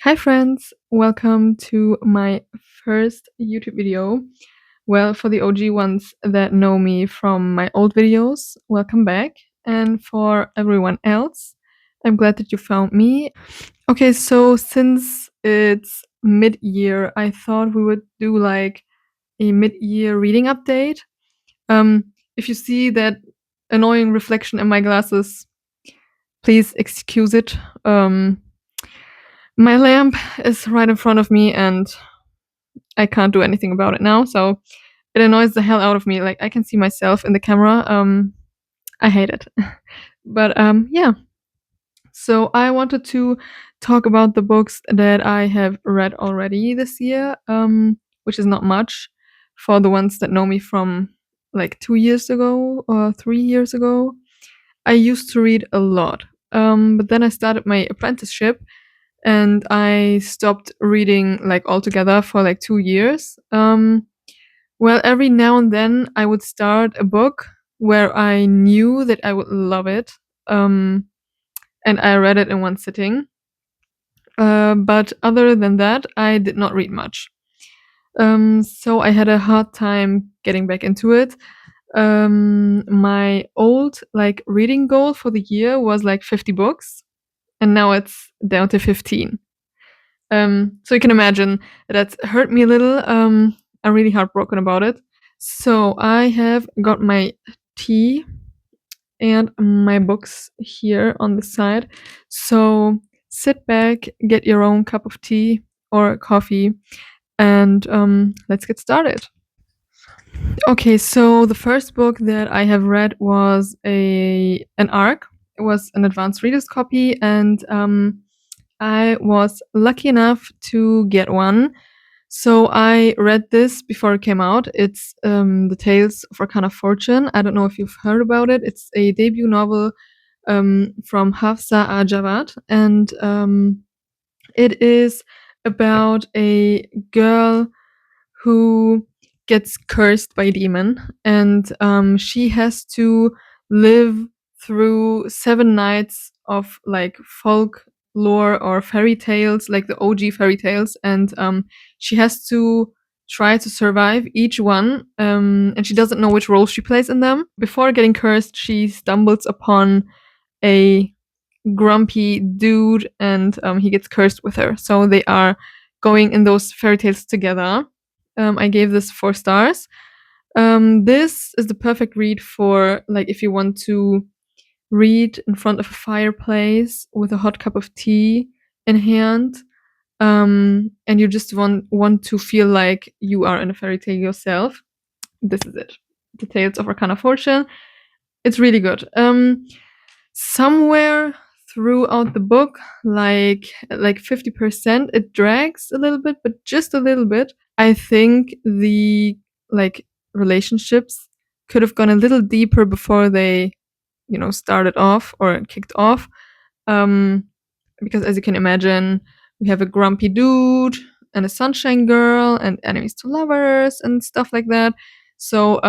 Hi friends, welcome to my first YouTube video. Well, for the OG ones that know me from my old videos, welcome back. And for everyone else, I'm glad that you found me. Okay, so since it's mid-year, I thought we would do like a mid-year reading update. If you see that annoying reflection in my glasses, please excuse it. My lamp is right in front of me and I can't do anything about it now, so it annoys the hell out of me. Like I can see myself in the camera. I hate it. But yeah. So I wanted to talk about the books that I have read already this year, which is not much for the ones that know me from like 2 years ago or 3 years ago. I used to read a lot, but then I started my apprenticeship and I stopped reading like altogether for like 2 years. Well, every now and then I would start a book where I knew that I would love it, um, and I read it in one sitting. But other than that, I did not read much. So I had a hard time getting back into it. My old like reading goal for the year was like 50 books, and now it's down to 15. So you can imagine that hurt me a little. I'm really heartbroken about it. So I have got my tea and my books here on the side. So sit back, get your own cup of tea or coffee, and let's get started. Okay, so the first book that I have read was an ARC. It was an advanced reader's copy, and I was lucky enough to get one. So I read this before it came out. It's The Tales of Arcana Fortune. I don't know if you've heard about it. It's a debut novel from Hafsa Jawad, and it is about a girl who gets cursed by a demon, and she has to live through 7 nights of like folk lore or fairy tales, like the OG fairy tales, and she has to try to survive each one, and she doesn't know which role she plays in them. Before getting cursed, she stumbles upon a grumpy dude, and he gets cursed with her. So they are going in those fairy tales together. I gave this 4 stars. This is the perfect read for like if you want to read in front of a fireplace with a hot cup of tea in hand, and you just want to feel like you are in a fairy tale yourself. This is it. The Tales of Arcana Fortune. It's really good. Somewhere throughout the book, like 50%, it drags a little bit, but just a little bit. I think the like relationships could have gone a little deeper before they, started off or kicked off. Because as you can imagine, we have a grumpy dude and a sunshine girl and enemies to lovers and stuff like that. So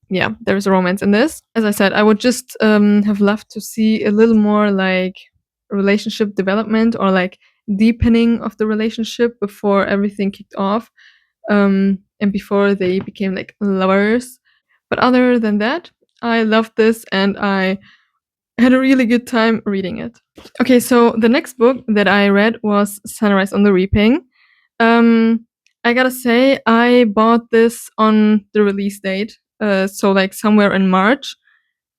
yeah, there's a romance in this. As I said, I would just have loved to see a little more like relationship development or like deepening of the relationship before everything kicked off, and before they became like lovers. But other than that, I loved this and I had a really good time reading it. Okay, so the next book that I read was Sunrise on the Reaping. I gotta say, I bought this on the release date, so like somewhere in March,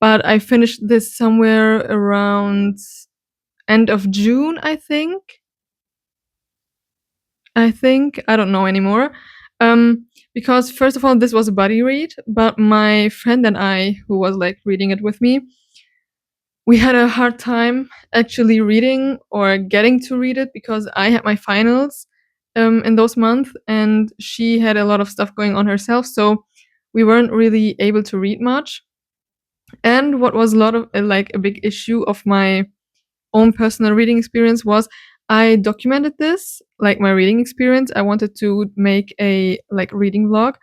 but I finished this somewhere around end of June, I think. I don't know anymore. Because first of all, this was a buddy read, but my friend and I, who was like reading it with me, we had a hard time actually reading or getting to read it because I had my finals in those months and she had a lot of stuff going on herself. So we weren't really able to read much. And what was a lot of like a big issue of my own personal reading experience was I documented this, like my reading experience. I wanted to make a like reading vlog.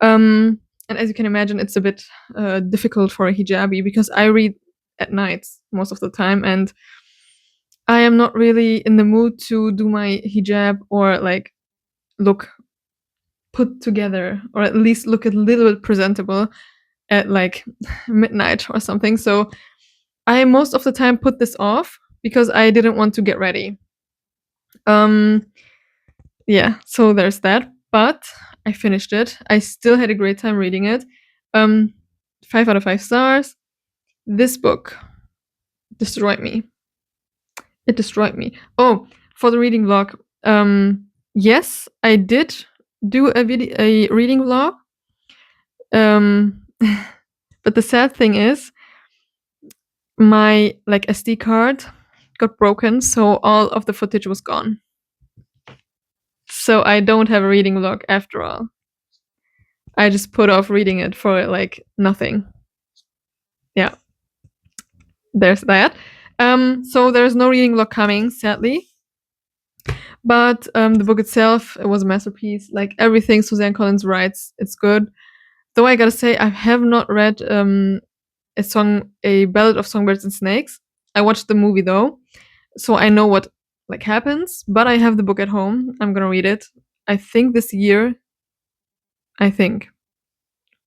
And as you can imagine, it's a bit difficult for a hijabi because I read at nights most of the time, and I am not really in the mood to do my hijab or like look put together, or at least look a little bit presentable at like midnight or something. So I most of the time put this off because I didn't want to get ready. Um, yeah, so there's that. But I finished it. I still had a great time reading it. 5 out of 5 stars. This book destroyed me. It destroyed me. Oh, for the reading vlog. Yes, I did do a reading vlog. But the sad thing is, my like SD card got broken, so all of the footage was gone. So I don't have a reading vlog after all. I just put off reading it for like nothing. Yeah, there's that. So there's no reading vlog coming, sadly. But the book itself, it was a masterpiece. Like everything Suzanne Collins writes, it's good. Though I gotta say, I have not read a Ballad of Songbirds and Snakes. I watched the movie though, so I know what like happens. But I have the book at home. I'm gonna read it. I think this year. I think.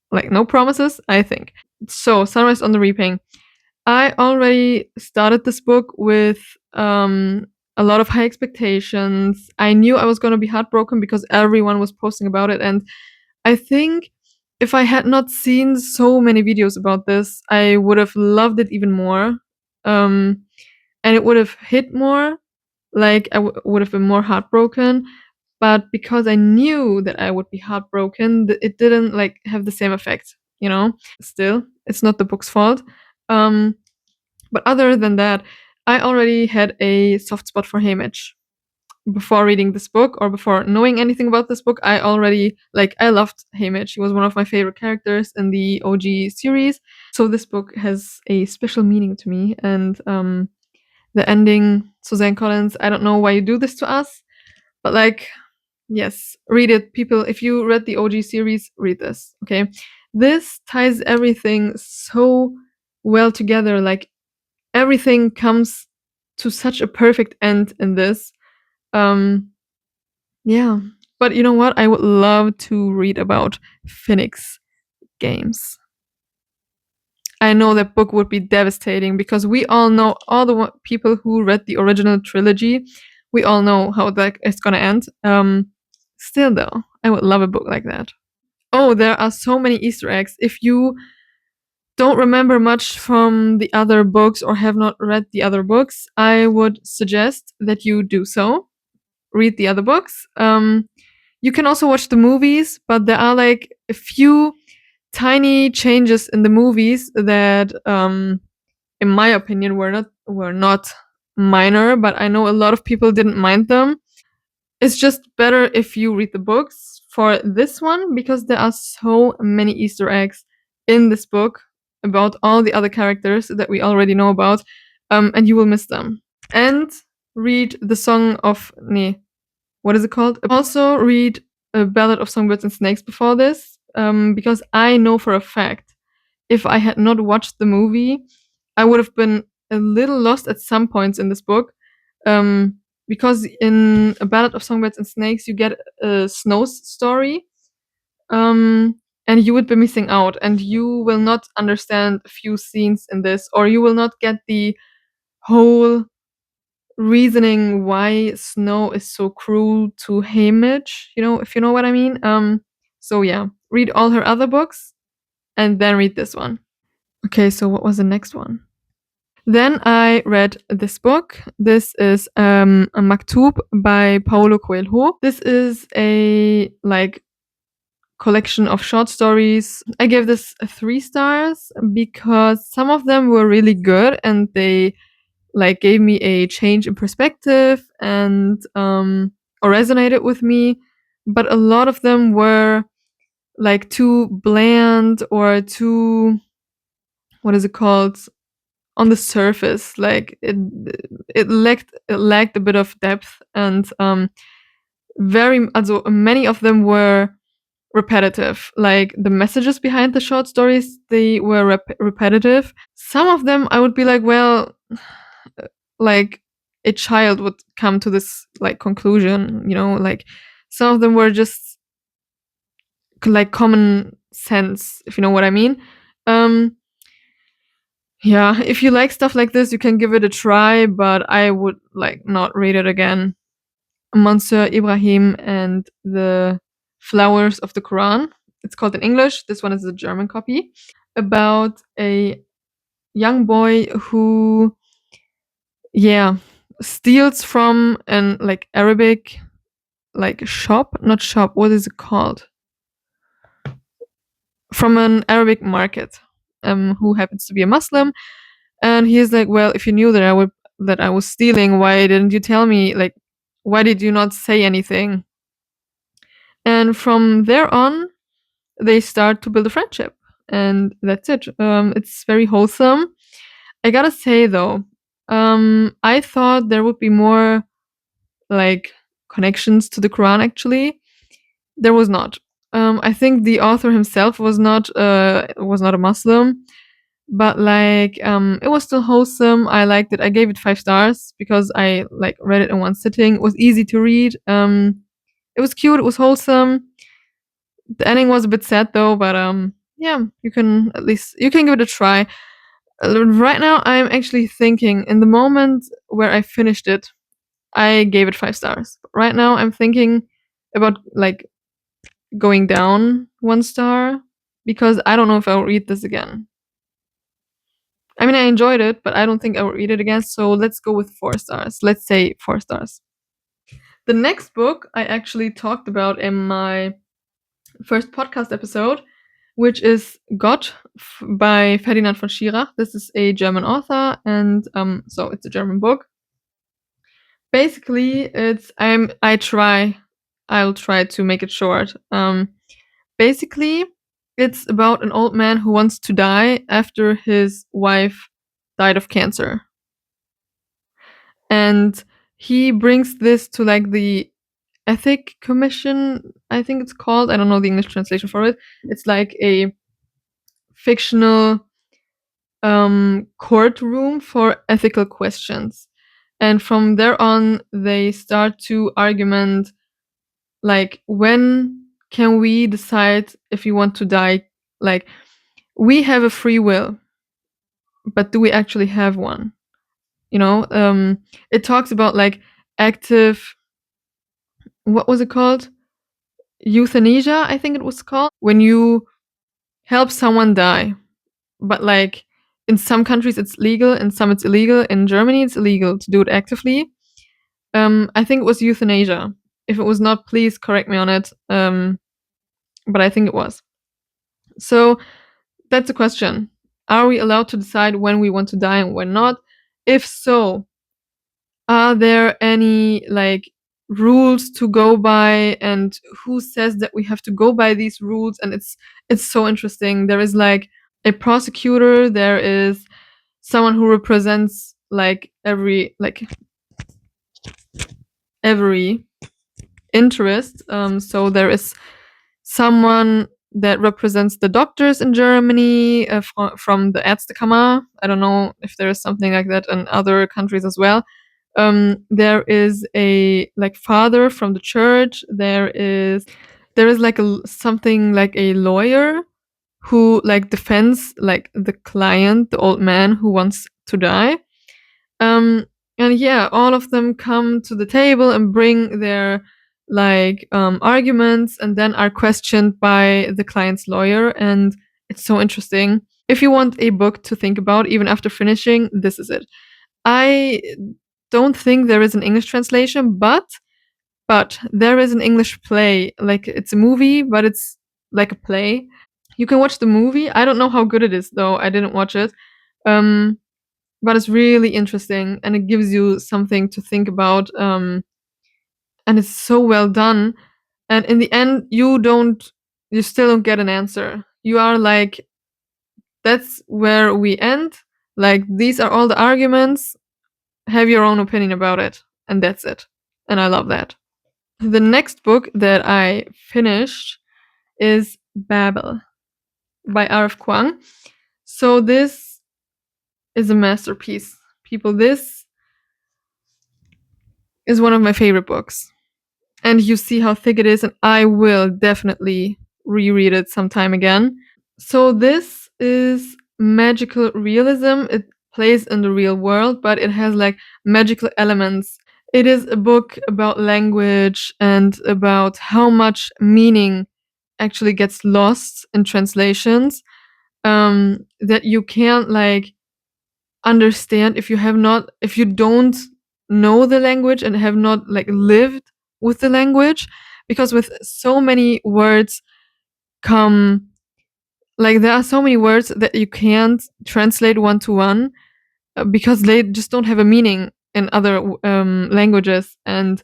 Like no promises. I think. So Sunrise on the Reaping. I already started this book with a lot of high expectations. I knew I was gonna be heartbroken because everyone was posting about it, and I think if I had not seen so many videos about this, I would have loved it even more. And it would have hit more. Like I would have been more heartbroken. But because I knew that I would be heartbroken, it didn't like have the same effect, you know? Still, it's not the book's fault. Um, but other than that, I already had a soft spot for Haymitch before reading this book or before knowing anything about this book. I already like I loved Haymitch. He was one of my favorite characters in the OG series. So this book has a special meaning to me. And the ending, Suzanne Collins, I don't know why you do this to us, but like, yes, read it, people. If you read the OG series, read this. Okay, this ties everything so well together. Like everything comes to such a perfect end in this. Yeah. But you know what? I would love to read about Phoenix games. I know that book would be devastating because we all know, all the people who read the original trilogy, we all know how that is gonna end. Still though, I would love a book like that. Oh, there are so many Easter eggs. If you don't remember much from the other books or have not read the other books, I would suggest that you do so. Read the other books. You can also watch the movies, but there are like a few tiny changes in the movies that, in my opinion, were not minor, but I know a lot of people didn't mind them. It's just better if you read the books for this one because there are so many Easter eggs in this book about all the other characters that we already know about, and you will miss them. And read the Song of Nee, what is it called? Also read A Ballad of Songbirds and Snakes before this, because I know for a fact if I had not watched the movie, I would have been a little lost at some points in this book. Because in A Ballad of Songbirds and Snakes, you get a Snow's story, and you would be missing out, and you will not understand a few scenes in this, or you will not get the whole reasoning why Snow is so cruel to Haymitch, you know, if you know what I mean. So yeah, read all her other books and then read this one. Okay, so what was the next one? Then I read this book. This is a Maktub by Paulo Coelho. This is a like collection of short stories. I gave this 3 stars because some of them were really good and they like gave me a change in perspective and or resonated with me, but a lot of them were like too bland or too, what is it called, on the surface. Like it lacked a bit of depth, and very also many of them were repetitive. Like the messages behind the short stories, they were repetitive. Some of them I would be like, well, like a child would come to this like conclusion, you know, like some of them were just like common sense, if you know what I mean. Um yeah, if you like stuff like this, you can give it a try, but I would like not read it again. Monsieur Ibrahim and the Flowers of the Quran. It's called in English. This one is a German copy about a young boy who, yeah, steals from an like Arabic like shop, not shop. What is it called? From an Arabic market. Who happens to be a Muslim, and he's like, well, if you knew that I was stealing, why didn't you tell me? Like, why did you not say anything? And from there on, they start to build a friendship, and that's it. It's very wholesome. I gotta say though, I thought there would be more like connections to the Quran. Actually, there was not. I think the author himself was not a Muslim, but like it was still wholesome. I liked it. I gave it 5 stars because I like read it in one sitting. It was easy to read. It was cute. It was wholesome. The ending was a bit sad though, but yeah, you can give it a try. Right now, I'm actually thinking in the moment where I finished it, I gave it 5 stars. Right now, I'm thinking about like going down 1 star because I don't know if I'll read this again. I mean, I enjoyed it, but I don't think I will read it again. So let's go with 4 stars. Let's say 4 stars. The next book I actually talked about in my first podcast episode, which is Gott by Ferdinand von Schirach. This is a German author, and so it's a German book. Basically, I'll try to make it short. Basically, it's about an old man who wants to die after his wife died of cancer. And he brings this to like the ethic commission, I think it's called. I don't know the English translation for it. It's like a fictional courtroom for ethical questions. And from there on, they start to argument like, when can we decide if we want to die? Like, we have a free will, but do we actually have one? You know, it talks about like active, what was it called? Euthanasia, I think it was called. When you help someone die, but like in some countries it's legal, in some it's illegal. In Germany, it's illegal to do it actively. I think it was euthanasia. If it was not, please correct me on it. But I think it was. So that's a question. Are we allowed to decide when we want to die and when not? If so, are there any like rules to go by, and who says that we have to go by these rules? And it's so interesting. There is like a prosecutor, there is someone who represents like every interest. So there is someone that represents the doctors in Germany, from the Ärztekammer. I don't know if there is something like that in other countries as well. There is a like father from the church. There is like something like a lawyer who like defends like the client, the old man who wants to die. Um, and yeah, all of them come to the table and bring their like arguments, and then are questioned by the client's lawyer, and it's so interesting. If you want a book to think about even after finishing, this is it. I don't think there is an English translation, but there is an English play. Like, it's a movie, but it's like a play. You can watch the movie. I don't know how good it is though. I didn't watch it. Um, but it's really interesting, and it gives you something to think about. And it's so well done. And in the end, you still don't get an answer. You are like, that's where we end. Like, these are all the arguments. Have your own opinion about it, and that's it. And I love that. The next book that I finished is Babel by R.F. Kuang. So this is a masterpiece. People, this is one of my favorite books. And you see how thick it is, and I will definitely reread it sometime again. So this is magical realism. It plays in the real world, but it has like magical elements. It is a book about language and about how much meaning actually gets lost in translations, that you can't like understand if you don't know the language and have not like lived with the language, because with so many words come like there are so many words that you can't translate one to one, because they just don't have a meaning in other languages, and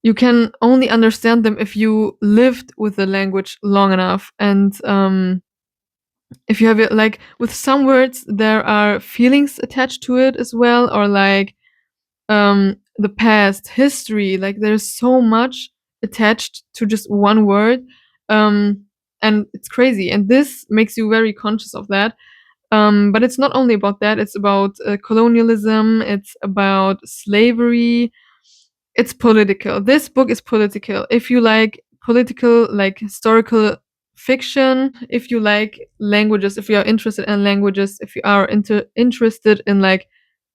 you can only understand them if you lived with the language long enough. And if you have it like with some words, there are feelings attached to it as well, or like the past, history, like there's so much attached to just one word. And it's crazy, and this makes you very conscious of that. But it's not only about that, it's about colonialism, it's about slavery, it's political. This book is political. If you like political, like historical fiction, if you like languages, if you are interested in languages, if you are interested in like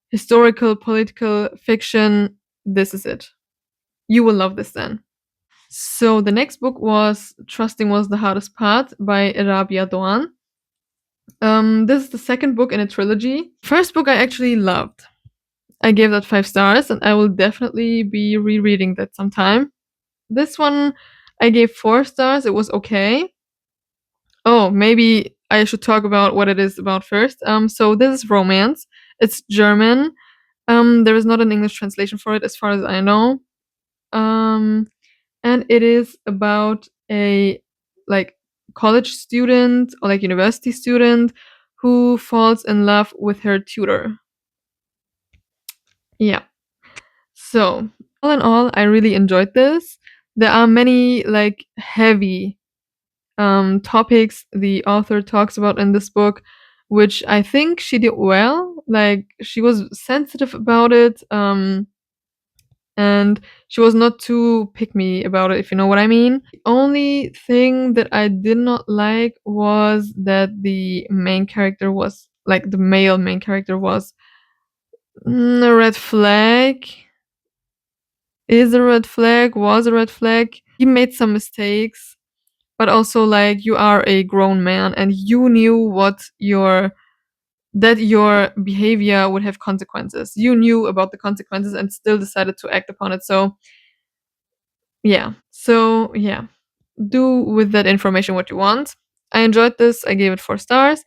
historical political fiction, this is it. You will love this then. So the next book was Trusting Was the Hardest Part by Rabia Doan. This is the second book in a trilogy. First book I actually loved. I gave that 5 stars, and I will definitely be rereading that sometime. This one I gave 4 stars. It was okay. Oh, maybe I should talk about what it is about first. So this is romance. It's German. There is not an English translation for it, as far as I know. And it is about a like college student or like university student who falls in love with her tutor. Yeah. So, all in all, I really enjoyed this. There are many like heavy topics the author talks about in this book, which I think she did well. Like she was sensitive about it, and she was not too pick me about it, if you know what I mean. The only thing that I did not like was that the main character was like the male main character was a red flag. Is a red flag, was a red flag. He made some mistakes, but also like you are a grown man and you knew that your behavior would have consequences. You knew about the consequences and still decided to act upon it. So yeah. Do with that information what you want. I enjoyed this. I gave it 4 stars.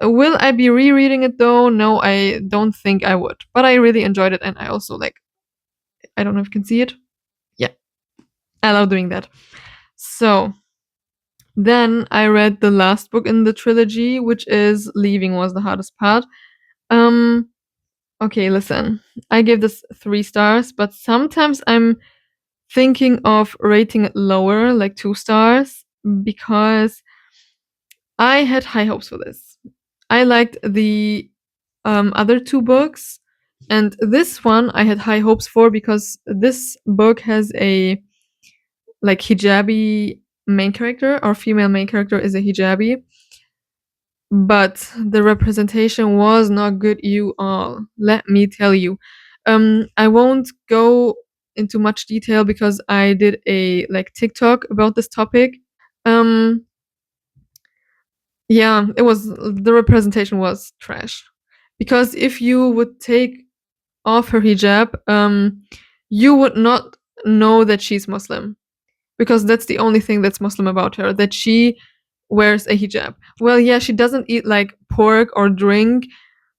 Will I be rereading it though? No, I don't think I would. But I really enjoyed it, and I also like. I don't know if you can see it. Yeah, I love doing that. So then I read the last book in the trilogy, which is Leaving Was the Hardest Part. Um, okay, listen. I gave this 3 stars, but sometimes I'm thinking of rating it lower, like 2 stars, because I had high hopes for this. I liked the other 2 books, and this one I had high hopes for because this book has a like hijabi main character. Our female main character is a hijabi, but the representation was not good, you all. Let me tell you. I won't go into much detail because I did a like TikTok about this topic. Um, yeah, the representation was trash. Because if you would take off her hijab, you would not know that she's Muslim. Because that's the only thing that's Muslim about her, that she wears a hijab. Well, yeah, she doesn't eat like pork or drink,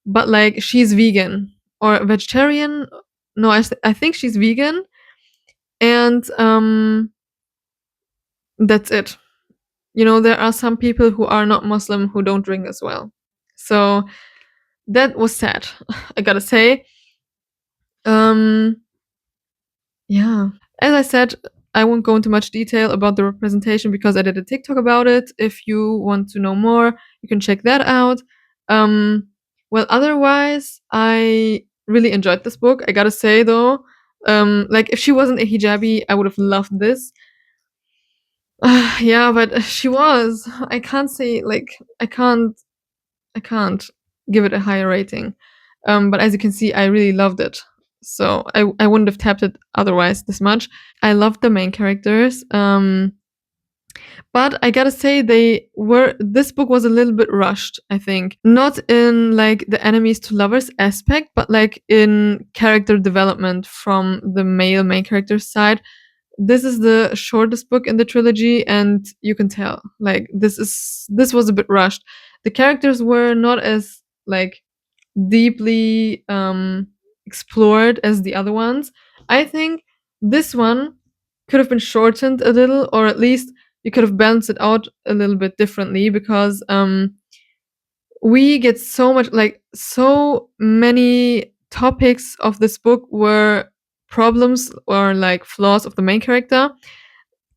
but like she's vegan or vegetarian. No, I think she's vegan, and that's it. You know, there are some people who are not Muslim who don't drink as well. So that was sad, I gotta say. Um, yeah. As I said, I won't go into much detail about the representation because I did a TikTok about it. If you want to know more, you can check that out. Well, otherwise, I really enjoyed this book. I gotta say though, Like if she wasn't a hijabi, I would have loved this. Yeah, but she was. I can't say like I can't give it a higher rating. But as you can see, I really loved it. So I wouldn't have tapped it otherwise this much. I loved the main characters. But I gotta say this book was a little bit rushed, I think. Not in like the enemies to lovers aspect, but like in character development from the male main character's side. This is the shortest book in the trilogy, and you can tell like this was a bit rushed. The characters were not as like deeply explored as the other ones. I think this one could have been shortened a little, or at least you could have balanced it out a little bit differently, because we get so much, like so many topics of this book were problems or like flaws of the main character,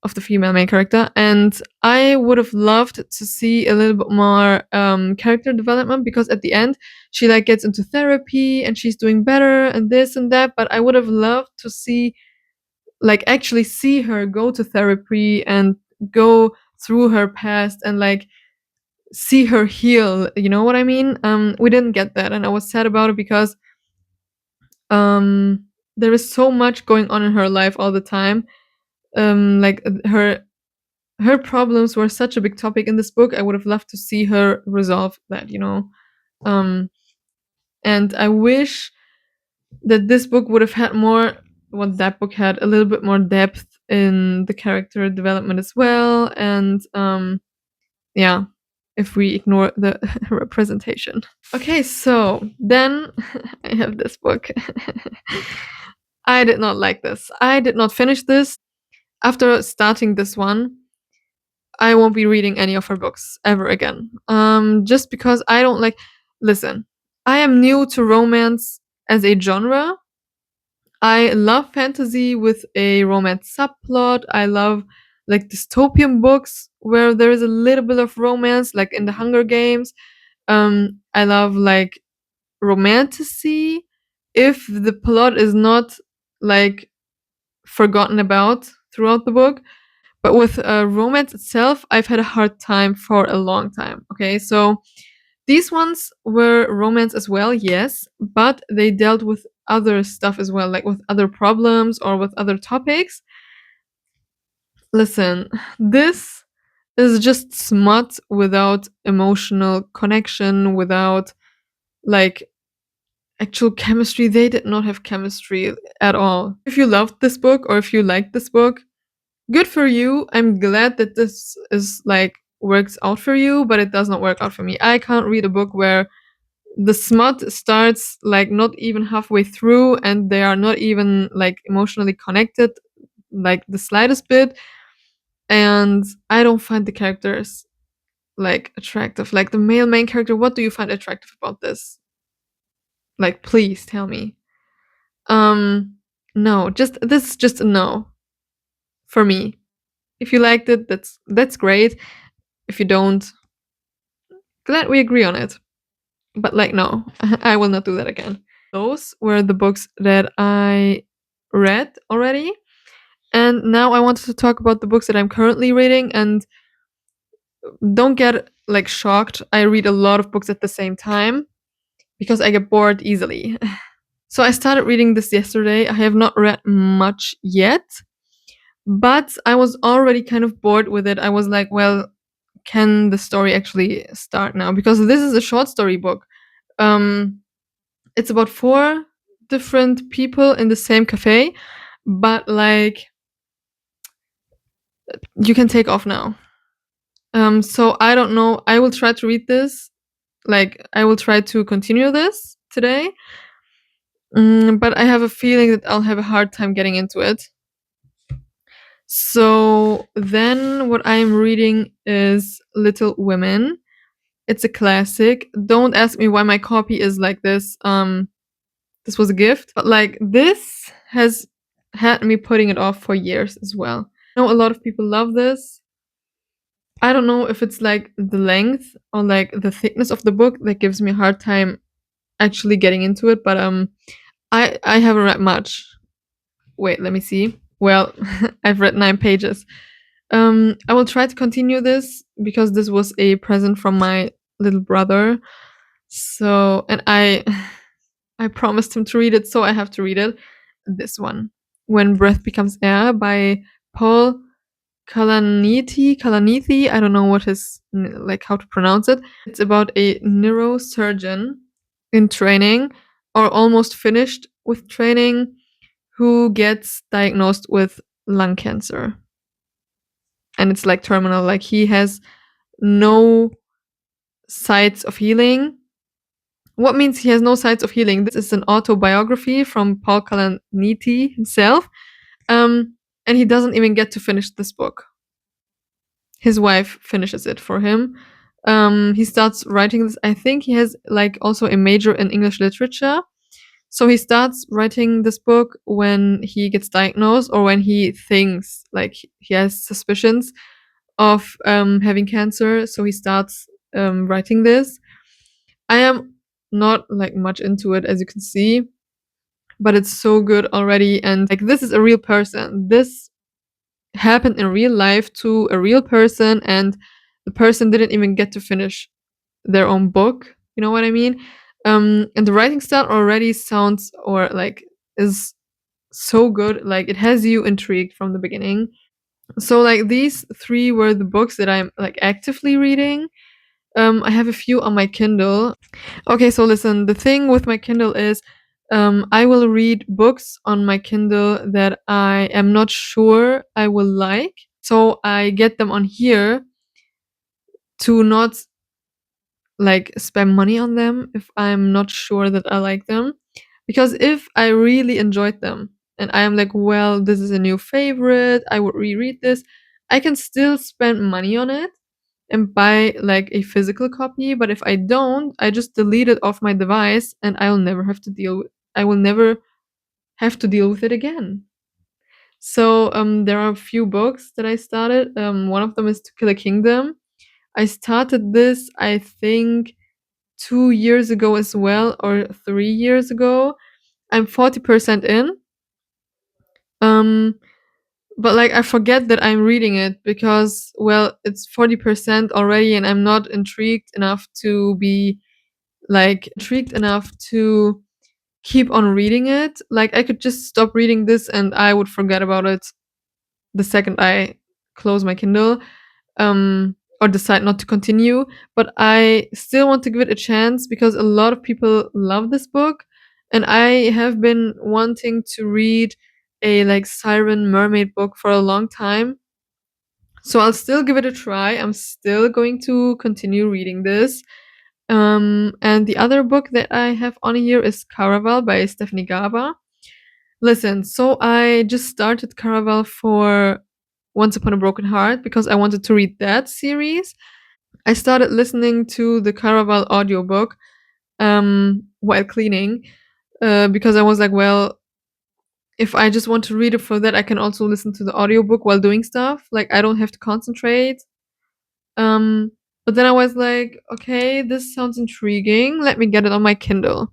of the female main character, and I would have loved to see a little bit more character development, because at the end she like gets into therapy and she's doing better and this and that, but I would have loved to see, like actually see her go to therapy and go through her past and like see her heal, you know what I mean? We didn't get that, and I was sad about it, because there is so much going on in her life all the time. Like her problems were such a big topic in this book. I would have loved to see her resolve that, you know. Um, and I wish that this book would have had more, what that book had, a little bit more depth in the character development as well. And yeah, if we ignore the representation. Okay, so then I have this book. I did not like this. I did not finish this. After starting this one, I won't be reading any of her books ever again. Just because I don't like. Listen, I am new to romance as a genre. I love fantasy with a romance subplot. I love like dystopian books where there is a little bit of romance, like in the Hunger Games. I love like romanticy if the plot is not like forgotten about throughout the book. But with romance itself, I've had a hard time for a long time. Okay, so these ones were romance as well, yes, but they dealt with other stuff as well, like with other problems or with other topics. Listen, this is just smut without emotional connection, without like actual chemistry. They did not have chemistry at all. If you loved this book or if you liked this book, good for you. I'm glad that this is like works out for you, but it does not work out for me. I can't read a book where the smut starts like not even halfway through and they are not even like emotionally connected like the slightest bit, and I don't find the characters like attractive. Like the male main character, what do you find attractive about this? Like please tell me. No, just this is just a no for me. If you liked it, that's great. If you don't, glad we agree on it. But like no, I will not do that again. Those were the books that I read already. And now I wanted to talk about the books that I'm currently reading, and don't get like shocked. I read a lot of books at the same time because I get bored easily. So I started reading this yesterday. I have not read much yet, but I was already kind of bored with it. I was like, well, can the story actually start now? Because this is a short story book. It's about 4 different people in the same cafe, but like you can take off now. So I don't know. I will try to read this. Like I will try to continue this today. But I have a feeling that I'll have a hard time getting into it. So then what I'm reading is Little Women. It's a classic. Don't ask me why my copy is like this. This was a gift, but like this has had me putting it off for years as well. I know a lot of people love this. I don't know if it's like the length or like the thickness of the book that gives me a hard time actually getting into it, but I haven't read much. wait, let me see. Well, I've read 9 pages. I will try to continue this because this was a present from my little brother. So, and I promised him to read it, so I have to read it. This one, When Breath Becomes Air by Paul Kalanithi. I don't know what his like how to pronounce it. It's about a neurosurgeon in training or almost finished with training who gets diagnosed with lung cancer. And it's like terminal, like he has no sights of healing. What means he has no sights of healing? This is an autobiography from Paul Kalanithi himself. And he doesn't even get to finish this book. His wife finishes it for him. He starts writing this. I think he has like also a major in English literature. So he starts writing this book when he gets diagnosed or when he thinks like he has suspicions of having cancer. So he starts writing this. I am not like much into it, as you can see, but it's so good already. And like, this is a real person. This happened in real life to a real person, and the person didn't even get to finish their own book. You know what I mean? And the writing style already sounds or like is so good. Like it has you intrigued from the beginning. So like these three were the books that I'm like actively reading. I have a few on my Kindle. Okay, so listen, the thing with my Kindle is I will read books on my Kindle that I am not sure I will like. So I get them on here to not like spend money on them if I'm not sure that I like them. Because if I really enjoyed them and I am like, well, this is a new favorite, I would reread this, I can still spend money on it and buy like a physical copy. But if I don't, I just delete it off my device and I will never have to deal with it again. So there are a few books that I started. One of them is To Kill a Kingdom. I started this, I think, 2 years ago as well, or 3 years ago. I'm 40% in. Um, but like I forget that I'm reading it because, well, it's 40% already, and I'm not intrigued enough to be like intrigued enough to keep on reading it. Like I could just stop reading this and I would forget about it the second I close my Kindle. Or decide not to continue. But I still want to give it a chance because a lot of people love this book, and I have been wanting to read a like siren mermaid book for a long time. So I'll still give it a try. I'm still going to continue reading this. And the other book that I have on here is Caraval by Stephanie Gaba. Listen, so I just started Caraval for Once Upon a Broken Heart because I wanted to read that series. I started listening to the Caraval audiobook while cleaning because I was like, well, if I just want to read it for that, I can also listen to the audiobook while doing stuff. Like, I don't have to concentrate. Um, but then I was like, okay, this sounds intriguing. Let me get it on my Kindle.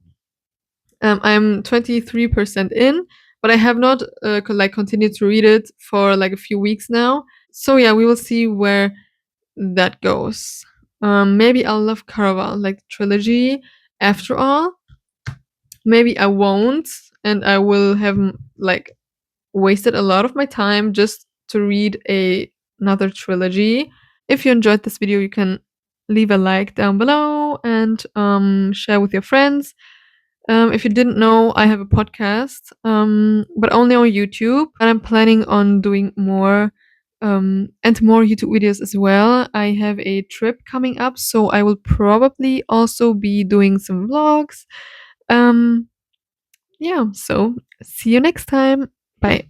I'm 23% in, but I have not like continued to read it for like a few weeks now. So yeah, we will see where that goes. Maybe I'll love Caraval, like the trilogy. After all, maybe I won't, and I will have like wasted a lot of my time just to read another trilogy. If you enjoyed this video, you can leave a like down below and share with your friends. If you didn't know, I have a podcast, but only on YouTube. And I'm planning on doing more and more YouTube videos as well. I have a trip coming up, so I will probably also be doing some vlogs. Yeah, so see you next time. Bye.